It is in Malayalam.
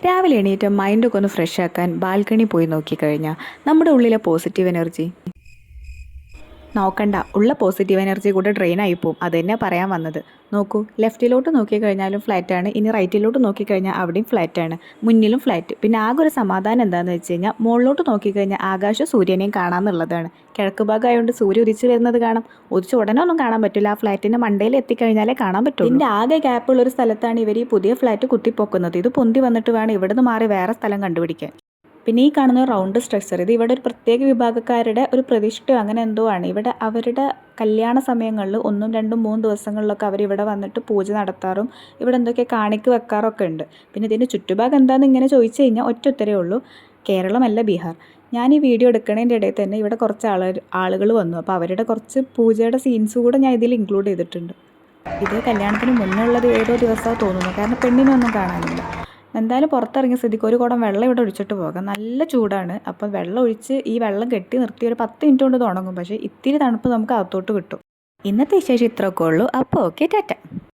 രാവിലെ എണീറ്റ് മൈൻഡൊക്കെ ഒന്ന് ഫ്രഷ് ആക്കാൻ ബാൽക്കണി പോയി നോക്കിക്കഴിഞ്ഞാൽ നമ്മുടെ ഉള്ളിലെ പോസിറ്റീവ് എനർജി നോക്കണ്ട, ഉള്ള പോസിറ്റീവ് എനർജി കൂടെ ഡ്രെയിൻ ആയി പോവും. അത് തന്നെ പറയാൻ വന്നത്. നോക്കൂ, ലെഫ്റ്റിലോട്ട് നോക്കിക്കഴിഞ്ഞാലും ഫ്ലാറ്റാണ്, ഇനി റൈറ്റിലോട്ട് നോക്കിക്കഴിഞ്ഞാൽ അവിടെയും ഫ്ലാറ്റാണ്, മുന്നിലും ഫ്ലാറ്റ്. പിന്നെ ആകെ ഒരു സമാധാനം എന്താണെന്ന് വെച്ച് കഴിഞ്ഞാൽ മുകളിലോട്ട് നോക്കിക്കഴിഞ്ഞാൽ ആകാശം സൂര്യനെയും കാണാമെന്നുള്ളതാണ്. കിഴക്ക് ഭാഗമായതുകൊണ്ട് സൂര്യ ഉദിച്ച് വരുന്നത് കാണാം. ഉദിച്ച് ഉടനെ ഒന്നും കാണാൻ പറ്റില്ല, ആ ഫ്ലാറ്റിൻ്റെ മണ്ടയിൽ എത്തിക്കഴിഞ്ഞാലേ കാണാൻ പറ്റും. ഇതിൻ്റെ ആകെ ഗ്യാപ്പുള്ള ഒരു സ്ഥലത്താണ് ഇവർ ഈ പുതിയ ഫ്ലാറ്റ് കുത്തിപ്പൊക്കുന്നത്. ഇത് പൊന്തി വന്നിട്ട് വേണം ഇവിടെ നിന്ന് മാറി വേറെ സ്ഥലം കണ്ടുപിടിക്കാൻ. പിന്നെ ഈ കാണുന്ന റൗണ്ട് സ്ട്രക്ചർ, ഇത് ഇവിടെ ഒരു പ്രത്യേക വിഭാഗക്കാരുടെ ഒരു പ്രതിഷ്ഠയോ അങ്ങനെ എന്തോ ആണ്. ഇവിടെ അവരുടെ കല്യാണ സമയങ്ങളിൽ 1, 2, 3 ദിവസങ്ങളിലൊക്കെ അവരിവിടെ വന്നിട്ട് പൂജ നടത്താറും ഇവിടെ എന്തൊക്കെ കാണിക്ക് വെക്കാറൊക്കെ ഉണ്ട്. പിന്നെ ഇതിൻ്റെ ചുറ്റുഭാഗം എന്താണെന്ന് ഇങ്ങനെ ചോദിച്ചു കഴിഞ്ഞാൽ ഒറ്റ ഉത്തരേ ഉള്ളൂ, കേരളമല്ല ബീഹാർ. ഞാൻ ഈ വീഡിയോ എടുക്കുന്നതിൻ്റെ ഇടയിൽ തന്നെ ഇവിടെ കുറച്ച് ആളുകൾ വന്നു. അപ്പോൾ അവരുടെ കുറച്ച് പൂജയുടെ സീൻസ് കൂടെ ഞാൻ ഇതിൽ ഇൻക്ലൂഡ് ചെയ്തിട്ടുണ്ട്. ഇത് കല്യാണത്തിന് മുന്നേ ഉള്ളത് ഏതോ ദിവസമാണ് തോന്നുന്നു, കാരണം പെണ്ണിനൊന്നും കാണാനില്ല. എന്തായാലും പുറത്തിറങ്ങിയ സ്ഥിതിക്ക് ഒരു കുടം വെള്ളം ഇവിടെ ഒഴിച്ചിട്ട് പോകാം. നല്ല ചൂടാണ്. അപ്പോൾ വെള്ളം ഒഴിച്ച് ഈ വെള്ളം കെട്ടി നിർത്തി ഒരു 10 മിനിറ്റ് കൊണ്ട് തുടങ്ങും. പക്ഷേ ഇത്തിരി തണുപ്പ് നമുക്ക് അകത്തോട്ട് കിട്ടും. ഇന്നത്തെ വിശേഷം ഇത്രയൊക്കെ ഉള്ളൂ. അപ്പോൾ ഓക്കെ, ടാറ്റ.